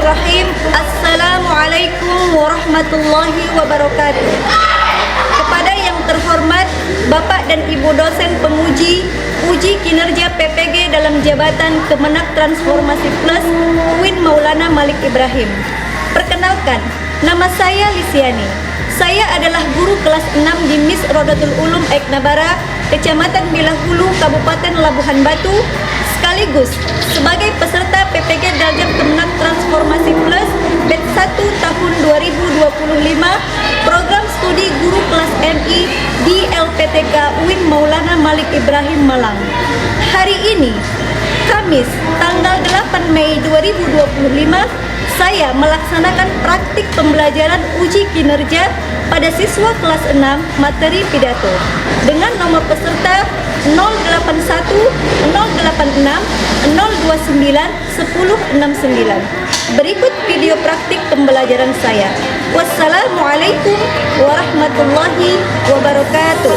Bismillahirrahmanirrahim. Assalamualaikum warahmatullahi wabarakatuh. Kepada yang terhormat Bapak dan Ibu dosen penguji uji kinerja PPG dalam jabatan Kemenak Transformasi Plus UIN Maulana Malik Ibrahim. Perkenalkan, nama saya Lisiani. Saya adalah guru kelas 6 di MIS Rodatul Ulum Eknabara, Kecamatan Bilahulu, Kabupaten Labuhan Batu, sekaligus sebagai peserta PPG Daljab Kemenak Transformasi Plus Batch 1 tahun 2025 Program Studi Guru Kelas MI di LPTK UIN Maulana Malik Ibrahim Malang. Hari ini, Kamis, tanggal 8 Mei 2025, saya melaksanakan praktik pembelajaran uji kinerja pada siswa kelas 6 materi pidato dengan nomor peserta 081 086 029 1069. Berikut video praktik pembelajaran saya. Wassalamualaikum warahmatullahi wabarakatuh.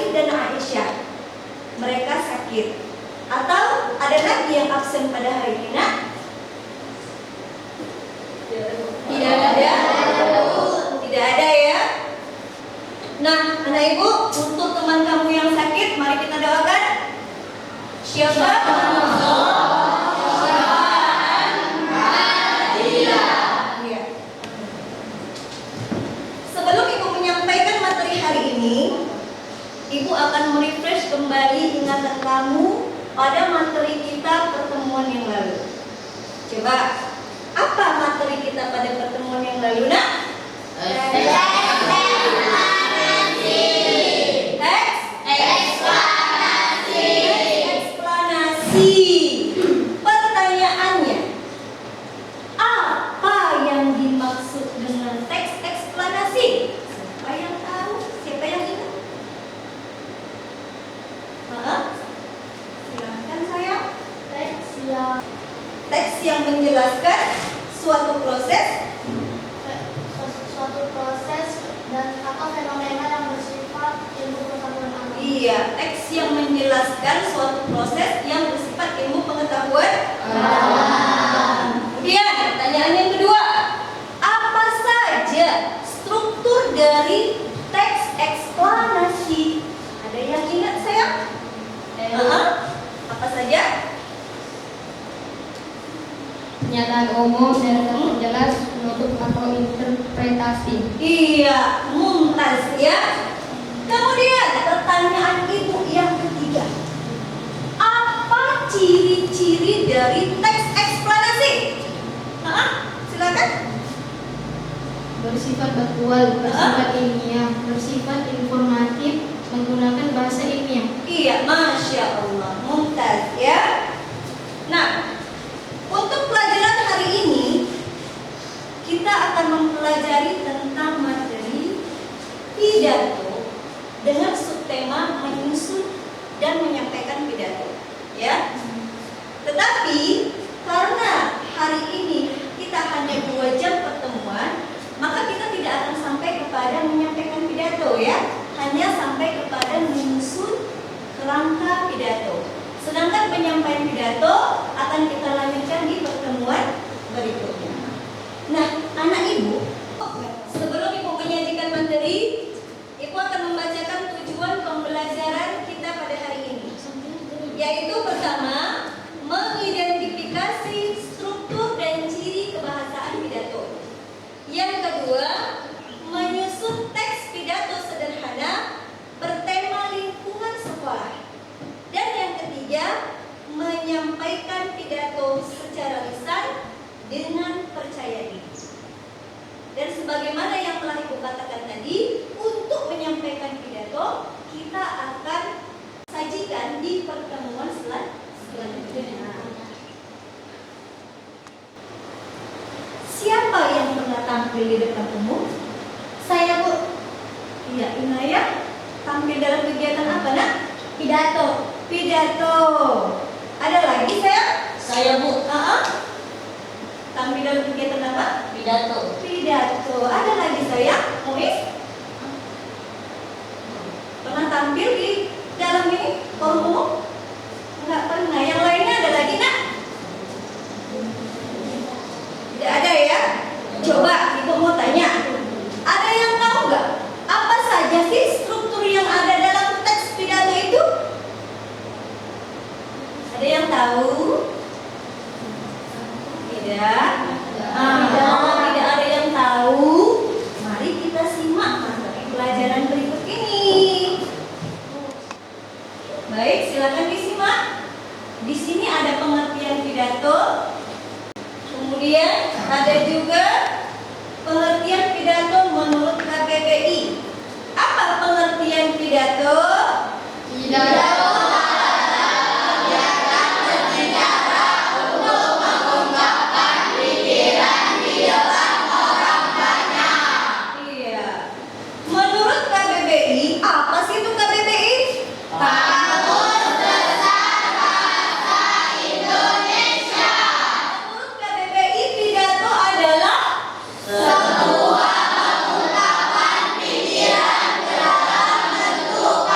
Arif dan Aisyah. Mereka sakit. Atau ada lagi yang absen pada hari ini, nak? Tidak ada. Tidak ada ya. Nah, anak ibu, untuk teman kamu yang sakit, mari kita doakan. Siapa? Ya. Sebelum ibu menyampaikan materi hari ini, ibu akan merefresh kembali ingatan kamu pada materi kita pertemuan yang lalu. Coba, apa materi kita pada pertemuan yang lalu, nak? Eksplanasi. Pertanyaannya, apa yang dimaksud dengan teks eksplanasi? Siapa yang tahu? Siapa yang ingat? Silakan saya. Teks yang menjelaskan suatu proses dan atau fenomena yang bersifat ilmu pengetahuan alam. Iya, teks yang menjelaskan suatu proses yang bersifat ilmu pengetahuan alam. Kemudian, pertanyaan yang kedua, apa saja struktur dari teks eksplanasi? Ada yang ingat saya? Apa saja? Pernyataan umum, dan jelas, penutup atau interpretasi. Iya, mumtaz ya. Kemudian pertanyaan ibu yang ketiga, apa ciri-ciri dari teks eksplanasi? Silakan. Bersifat faktual, bersifat ilmiah, bersifat informatif, menggunakan bahasa ilmiah. Iya, masya Allah, mumtaz ya. Nah, untuk pelajaran hari ini kita akan mempelajari tentang materi pidato dengan subtema menyusun dan menyampaikan pidato, ya. Tetapi karena hari ini kita hanya 2 jam pertemuan, maka kita tidak akan sampai kepada menyampaikan pidato, ya. Hanya sampai kepada menyusun kerangka pidato. Sedangkan penyampaian pidato akan kita lanjutkan di pertemuan berikutnya. Nah, anak ibu, sebelum ibu menyajikan materi, ibu akan membacakan tujuan pembelajaran kita pada hari ini. Yaitu pertama, mengidentifikasi struktur dan ciri kebahasaan pidato. Yang kedua, menyusun teks pidato sederhana bertema lingkungan sekolah. Dan yang ketiga, menyampaikan pidato secara lisan dengan percaya diri. Dan sebagaimana yang telah ibu katakan tadi, untuk menyampaikan pidato kita akan sajikan di pertemuan selanjutnya. Siapa yang pernah tampil di depan umum? Saya, Bu. Iya, Inaya. Tampil dalam kegiatan apa, nak? Pidato. Ada lagi saya? Saya, Bu. Tampil dalam kegiatan apa? Pidato. Ada lagi saya? Muis? Pernah tampil di dalam ini forum umum? Enggak pernah. Yang lainnya ada lagi, nak? Tidak ada ya? Coba ibu mau tanya. Ada yang tahu nggak? Apa saja sih struktur yang ada dalam teks pidato itu? Ada yang tahu? Tidak. Tidak ada yang tahu. Mari kita simak materi pelajaran berikut ini. Baik, silakan disimak. Di sini ada pengertian pidato. Kemudian ada juga pengertian pidato menurut KBBI. Apa pengertian pidato? Pidato menurut KBBI, apa sih itu KBBI? Kamus Besar Bahasa Indonesia. Menurut KBBI, pidato adalah sebuah pengungkapan pikiran dalam bentuk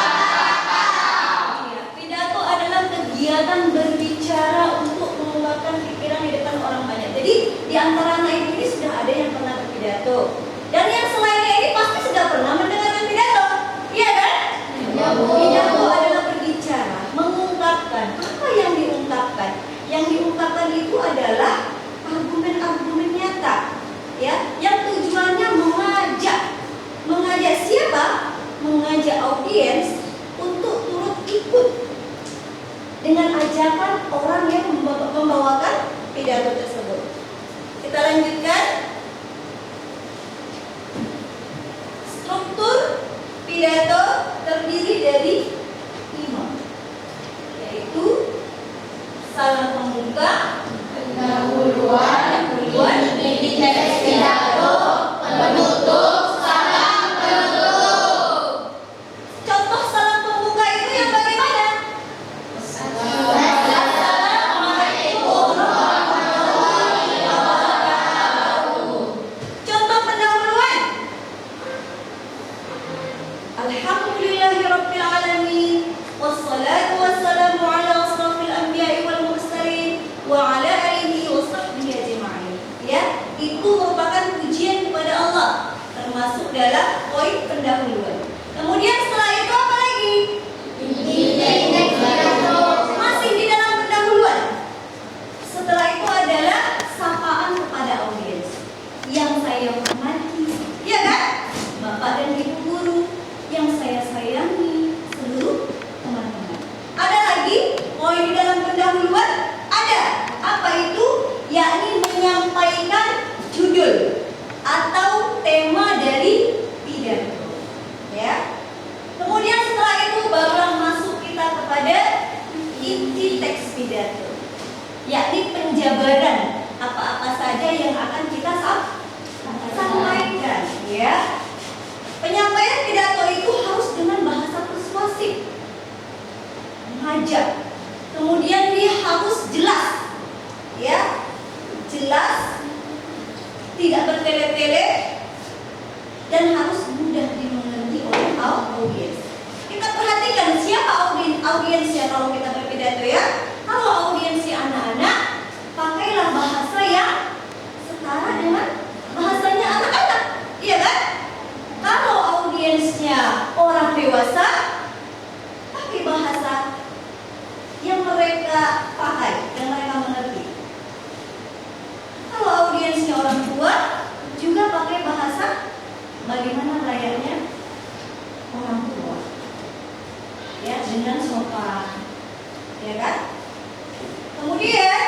ajakan orang yang membawakan pidato tersebut. Kita lanjutkan. Struktur pidato terdiri dari 5, yaitu salam pembuka, pendahuluan, inti teks pidato, penutup, salam penutup. Contoh salam pembuka itu yang bagaimana? Assalamualaikum warahmatullahi wabarakatuh. Contoh pendahuluan. Alhamdulillahirabbil alamin wassalatu wassalamu ala asrofil anbiya'i wal mursalin wa ala alihi wa sahbihi ajma'in. Ya, itu merupakan pujian kepada Allah, termasuk dalam poin pendahuluan. Kemudian setelah itu apa lagi? Masih di dalam pendahuluan. Setelah itu adalah sapaan kepada audiens yang saya hormati, ya kan? Bapak dan Ibu guru yang saya sayangi, seluruh teman-teman. Ada lagi poin di dalam pendahuluan? Ada. Apa itu? Yakni menyampaikan judul atau tema dari pidato. Ya. Kemudian setelah itu barulah masuk kita kepada inti teks pidato, yakni penjabaran apa-apa saja yang akan kita sampaikan. Ya. Penyampaian pidato itu harus dengan bahasa persuasif, mengajak. Kemudian dia harus jelas, ya, jelas, tidak bertele-tele, dan harus mudah dimengerti oleh audiens. Kita perhatikan siapa audiensnya kalau kita berpidato, ya. Kalau audiensnya anak-anak, pakailah bahasa yang setara dengan bahasanya anak-anak, iya kan? Kalau audiensnya orang dewasa, pakai bahasa yang mereka pakai, yang mereka mengerti. Kalau audiensnya orang tua, juga pakai bahasa bagaimana layaknya orang tua, ya, dengan sopan, ya kan? Kemudian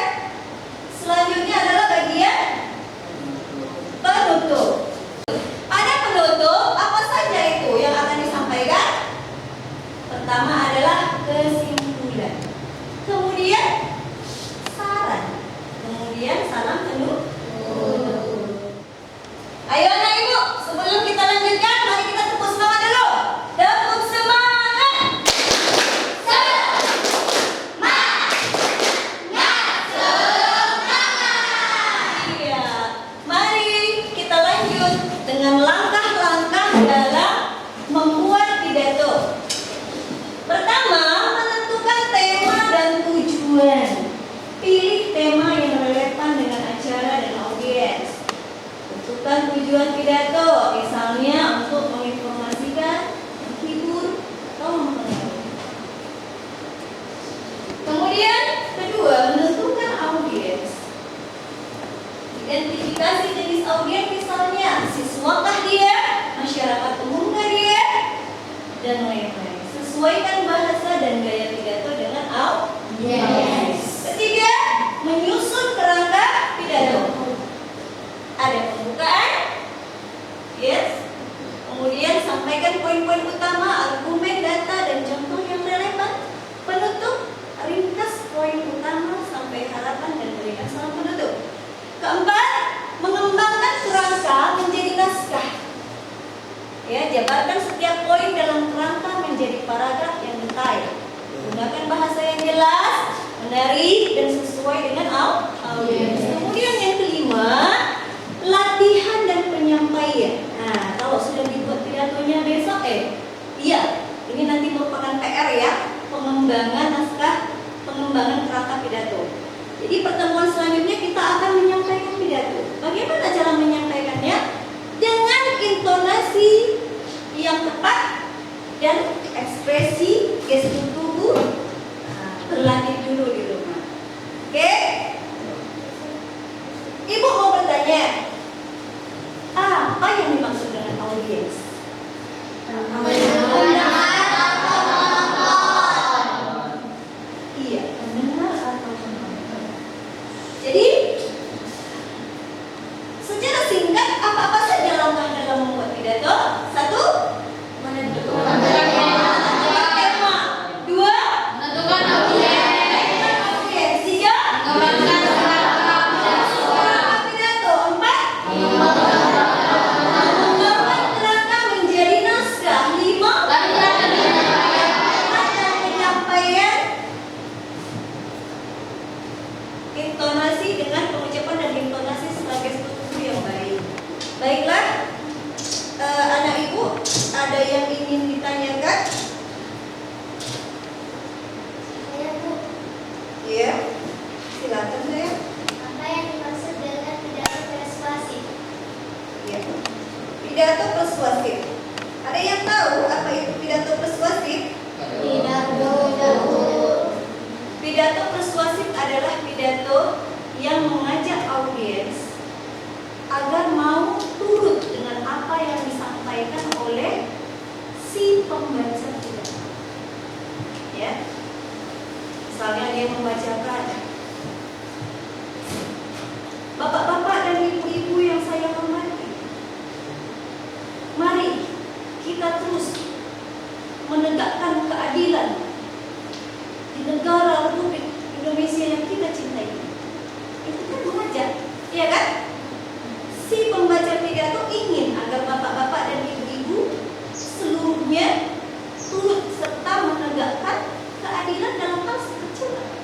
selanjutnya adalah bagian penutup. Pada penutup, apa saja itu yang akan disampaikan? Pertama adalah kesimpulan, kemudian saran, kemudian salam penutup. Ayo anak ibu, sebelum kita lanjutkan, mari kita tepuk semangat dulu. Tepuk semangat. Iya, mari kita lanjut dengan langkah-langkah dalam membuat pidato. Pertama, menentukan tema dan tujuan. Pilih tema yang relevan dengan acara dan audiens. Tentukan tujuan pidato, misalnya untuk menginformasikan, menghibur, atau mempengaruhi. Kemudian, kedua, menentukan audiens. Identifikasi jenis audiens, misalnya siswakah dia, masyarakat umumkah dia, dan lain-lain. Sesuaikan bahasa dan gaya pidato dengan audiens. Ketiga, menyusun kerangka pidato. Ada pembukaan, yes. Kemudian sampaikan poin-poin utama, argumen, data, dan contoh yang relevan. Penutup, ringkas poin utama sampai harapan dan berikan salam penutup. Keempat, mengembangkan kerangka menjadi naskah. Ya, jabarkan setiap poin dalam kerangka menjadi paragraf yang detail. Gunakan bahasa yang jelas, menarik, dan sesuai dengan audiens. Kemudian yang kelima, latihan dan penyampaian. Nah, kalau sudah dibuat pidatonya besok, iya, ini nanti merupakan PR, ya, pengembangan naskah, pengembangan kerangka pidato. Jadi pertemuan selanjutnya kita akan menyampaikan pidato. Bagaimana cara menyampaikannya? Dengan intonasi yang tepat dan ekspresi gestur tubuh. Berlatih dulu di rumah. Oke? Ibu mau bertanya, apa yang dimaksud dengan audiens? Iya, pendengar Ya, misalnya dia membacakan, bapak-bapak dan ibu-ibu yang saya hormati, mari kita terus menegakkan keadilan di negara Republik Indonesia yang kita cintai. Itu kan mengajak, ya kan? Si pembaca pidato ingin agar bapak-bapak dan ibu-ibu seluruhnya turut serta menegakkan keadilan dalam hal sekecil apa.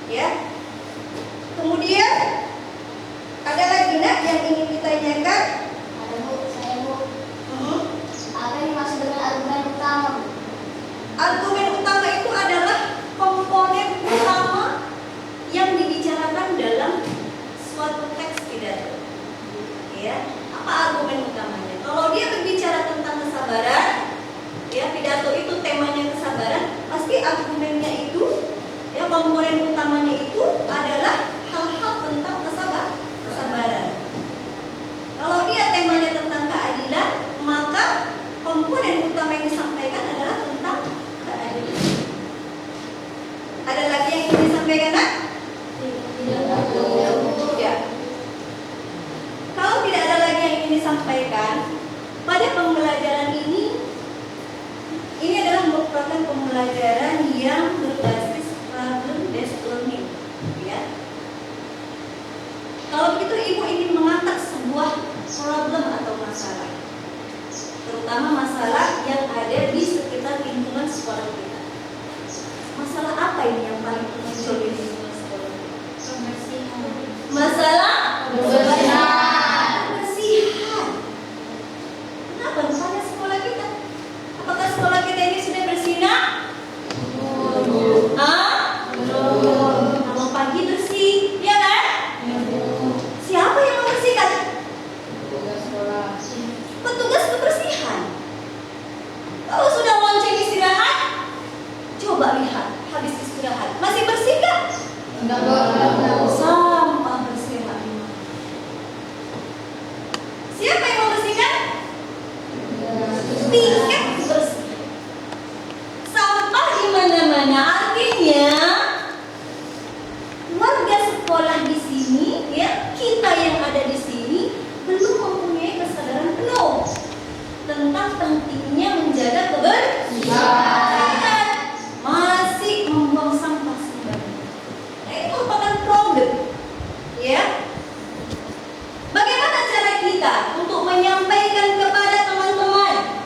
Ya. Kemudian ada lagi nak yang ingin ditanyakan? Ada Bu, saya Bu. Apa yang dimaksud dengan argumen utama? Argumen utama itu adalah komponen utama yang dibicarakan dalam suatu teks pidato. Ya, apa argumen utamanya? Kalau dia berbicara tentang kesabaran, ya pidato itu temanya kesabaran, pasti argumennya itu, ya komponen utamanya itu adalah hal-hal tentang kesabaran. Kalau dia temanya tentang keadilan, maka komponen utama yang disampaikan adalah tentang keadilan. Ada lagi yang ingin disampaikan, nak? Ya. Kalau tidak ada lagi yang ingin disampaikan, pada pembelajaran ini adalah merupakan pembelajaran yang berbasis problem based learning. Ya. Kalau begitu ibu ingin mengangkat sebuah problem atau masalah, terutama masalah yang ada di sekitar lingkungan sekolah kita. Masalah apa ini yang paling muncul di lingkungan sekolah kita? Masalah kebersihan. Kenapa misalnya sekolah kita? Apakah sekolah kita ini sudah bersih, nak? Kalau pagi bersih, ya kan? Siapa yang membersihkan? Petugas kebersihan. Kalau sudah lonceng istirahat, coba lihat habis istirahat masih bersih kan? Sampah bersihkan. Siapa yang membersihkan? Tiket bersih. Sampah di mana-mana, artinya warga sekolah di sini, ya kita yang ada di sini belum mempunyai kesadaran penuh tentang pentingnya menjaga kebersihan. Masih membuang sampah sembarangan. Nah, itu merupakan problem. Ya. Bagaimana cara kita untuk menyampaikan kepada teman-teman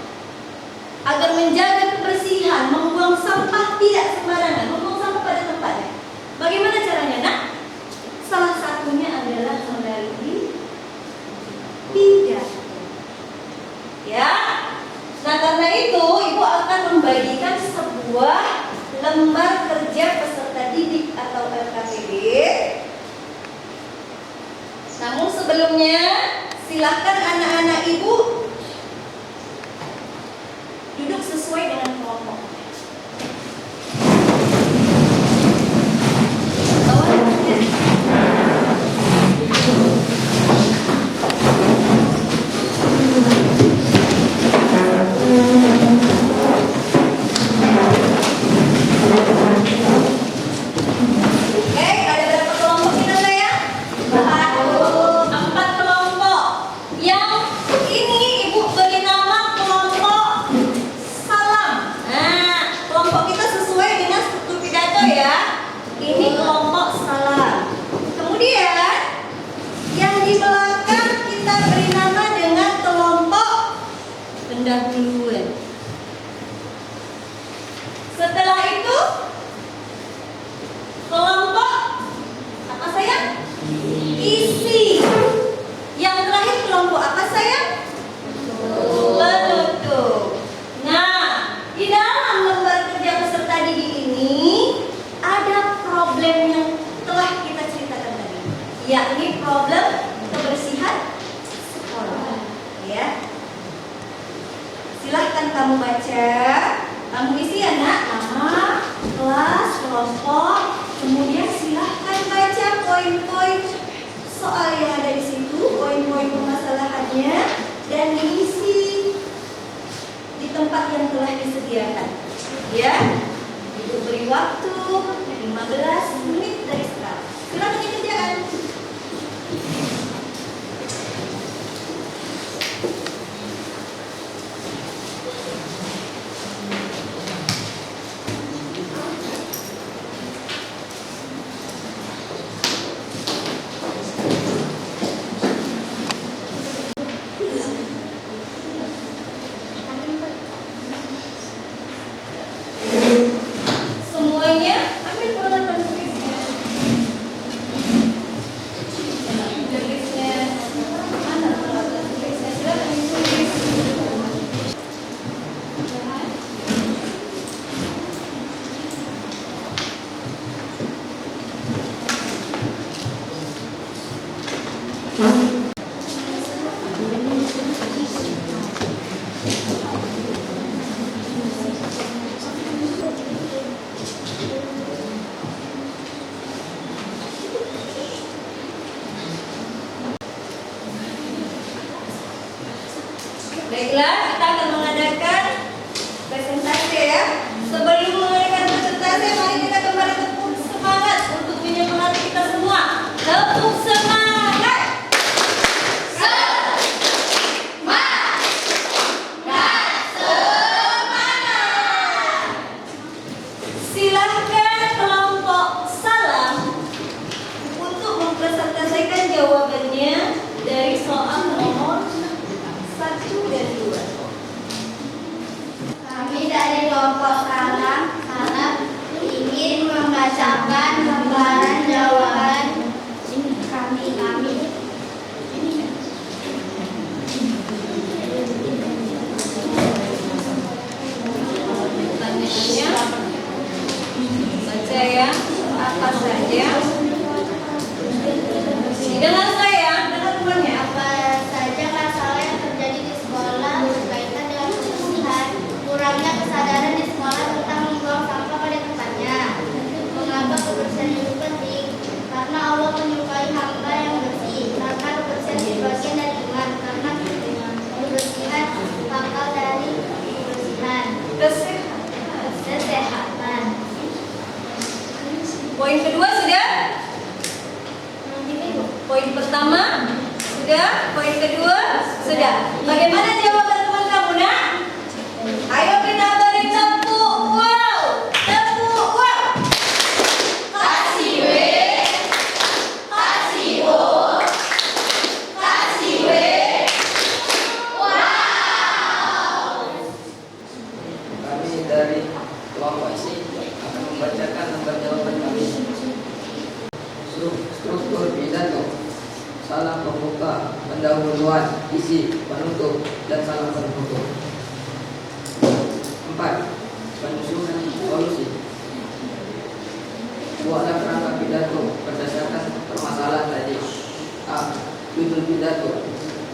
agar menjaga kebersihan, membuang sampah tidak sembarangan, membuang sampah pada tempatnya? Bagaimana caranya, nak? Salah satunya adalah melalui pidato. Ya. Nah, karena itu ibu akan membagikan sebuah lembar kerja peserta didik atau LKPD. Namun sebelumnya, silakan anak-anak ibu duduk sesuai dengan kelompok. Ada berapa kelompok kita ya? 4 kelompok. Yang ini ibu beri nama kelompok salam. Nah, kelompok kita sesuai dengan struktur pidato ya. Ini kelompok salam. Kemudian yang di belakang kita beri nama dengan kelompok pendahuluan. Setelah itu kelompok apa sayang? Isi. Yang terakhir kelompok apa sayang? Penutup. Nah, di dalam lembar kerja peserta didik ini ada problem yang telah kita ceritakan tadi, yakni problem kebersihan sekolah. Ya. Silahkan kamu baca. Kamu isi ya nak, nama, kelas, kelompok. Kemudian silahkan baca poin-poin soal yang ada di situ, poin-poin permasalahannya, dan diisi di tempat yang telah disediakan. Ya. Baiklah, kita akan mengadakan presentasi ya. Sebelum mengadakan presentasi, mari kita kembali tepuk semangat untuk menyemangati kita semua. Tepuk semangat. Silahkan kelompok salam untuk mempresentasikan jawabannya dari soal nomor 1 dan 2. Kami dari kelompok salam ingin membacakan lembaran jawaban kami. Pertanyaannya baca ya, apa saja? Dengan saya, dengan temannya. Apa saja masalah yang terjadi di sekolah berkaitan dengan kebersihan, kurangnya kesadaran di sekolah tentang membuang sampah pada tempatnya. Mengapa kebersihan itu penting? Karena Allah menyukai hamba yang bersih. Karena kebersihan itu bagian dari iman. Karena kebersihan bakal dari kebersihan. Kesehatan. Poin kedua sudah? Poin pertama sudah? Poin kedua sudah. Bagaimana jawaban teman kamu, nak? Ayo kita beri tepuk wow. Tepuk wow. Kasih W. Kasih O. Kasih W. Wow. Kami dari kelompok isi akan membacakan lembar jawaban kami. Struktur pidato, salam pembuka, pendahuluan, isi, penutup, dan salam penutup. 4. Penyusunan solusi. Buatlah kerangka pidato berdasarkan permasalahan tadi. A. Judul pidato,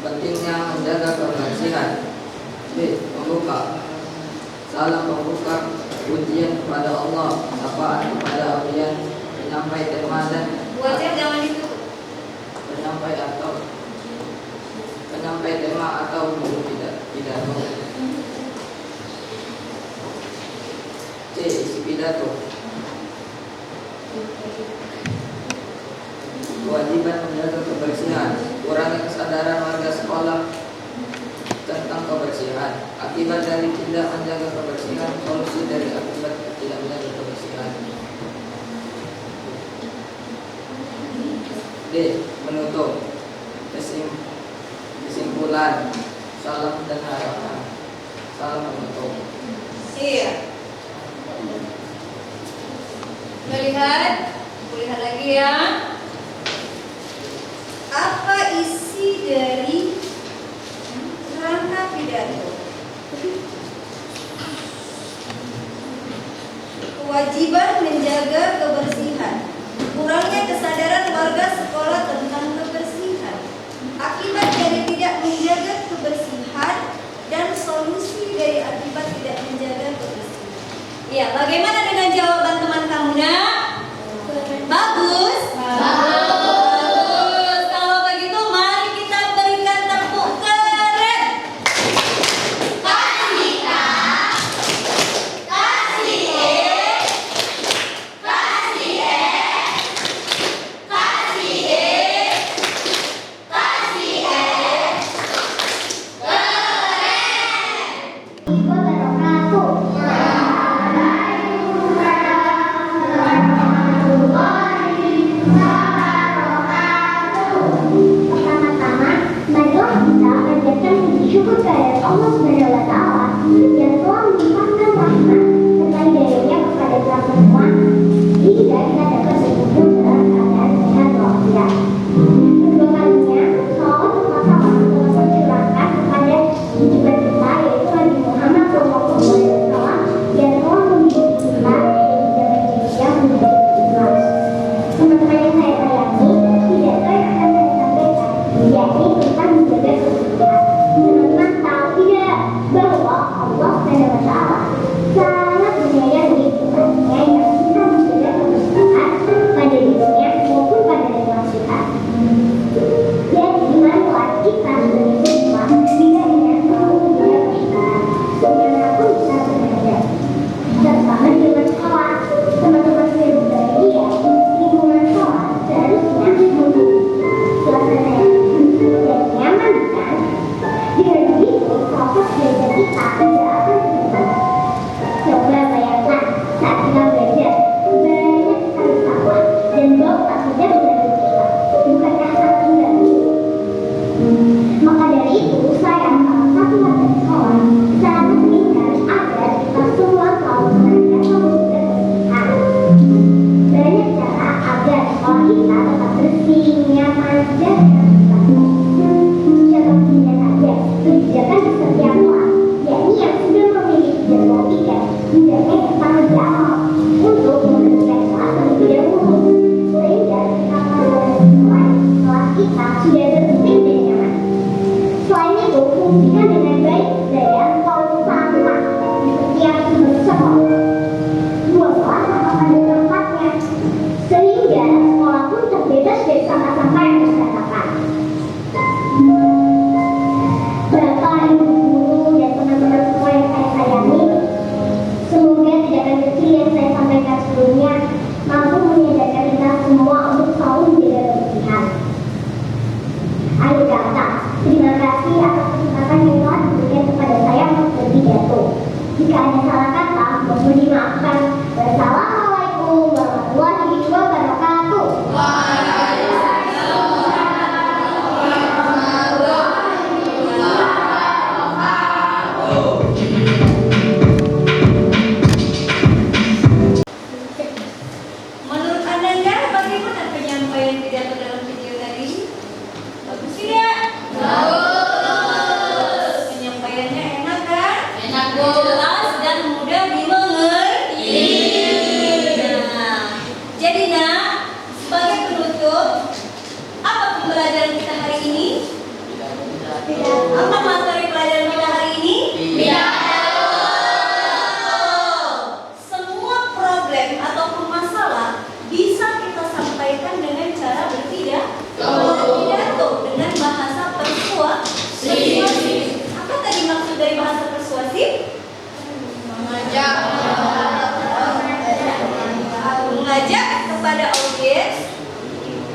pentingnya menjaga kebersihan. B. Pembuka, salam pembuka, pujian kepada Allah, sapaan kepada audiens, penyampai tema dan Buatnya jangan ditutup. penyampai tema atau judul pidato. C. Isi pidato. Kewajiban menjaga kebersihan, kurangi kesadaran warga sekolah tentang kebersihan, akibat dari tidak menjaga kebersihan, solusi dari akibat tidak menjaga kebersihan. D. Menutup, kesimpulan, salam dan harapan. Salam penutup. Iya. Melihat lagi ya. Apa isi dari kerangka pidato? Kewajiban menjaga kebersihan, kurangnya kesadaran warga sekolah tentang kebersihan, akibat dari tidak menjaga kebersihan, dan solusi dari akibat tidak menjaga kebersihan. Iya, bagaimana dengan jawaban teman kamu, nak? Bagus. Kalau begitu, mari kita berikan tepuk keren. Kasih A, kasih E, kasih F, kasih E, kasih F. Keren.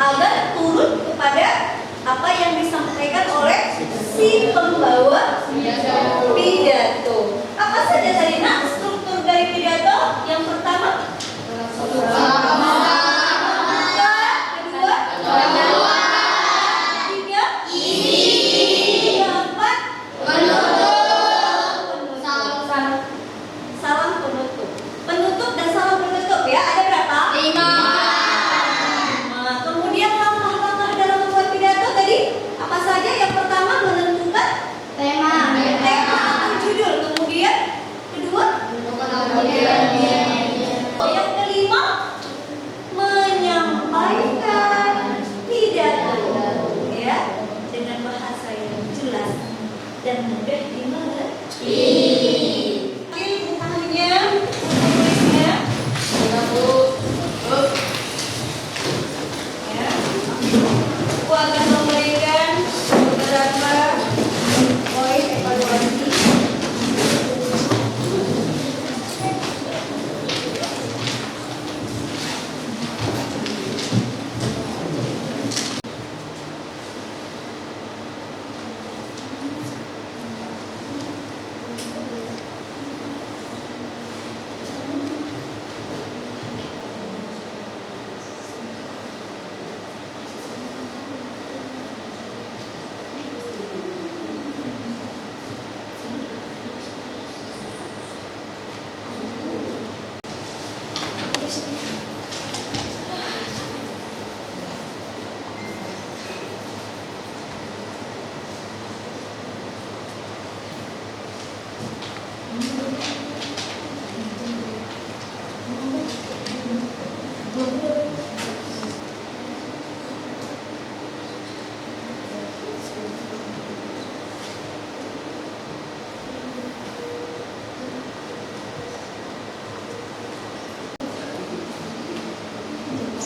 agar turun kepada apa yang disampaikan oleh si pembawa pidato. Apa saja tadi nak struktur dari pidato? Yang pertama, kedua, ketiga, keempat, salam penutup. Penutup dan salam penutup ya, ada berapa? 5. Nah, kemudian langkah-langkah dalam membuat pidato tadi apa saja? Yang pertama menentukan tema atau judul. Kemudian kedua, yang kelima menyampaikan pidato ya dengan bahasa yang jelas dan mudah dimengerti. Bukunya, tulisnya, ya. Aku akan memberikan beberapa poin evaluasi.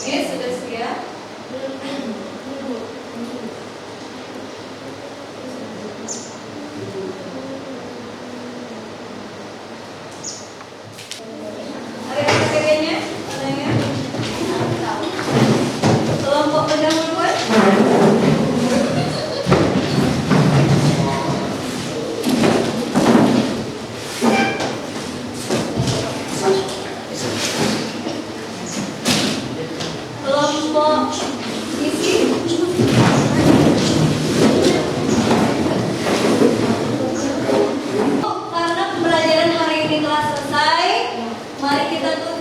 Oke, sudah siap? Ada KTP-nya? Adanya? Kelompok pendahuluan? Kelompok isi? Karena pembelajaran hari ini telah selesai, mari kita tutup.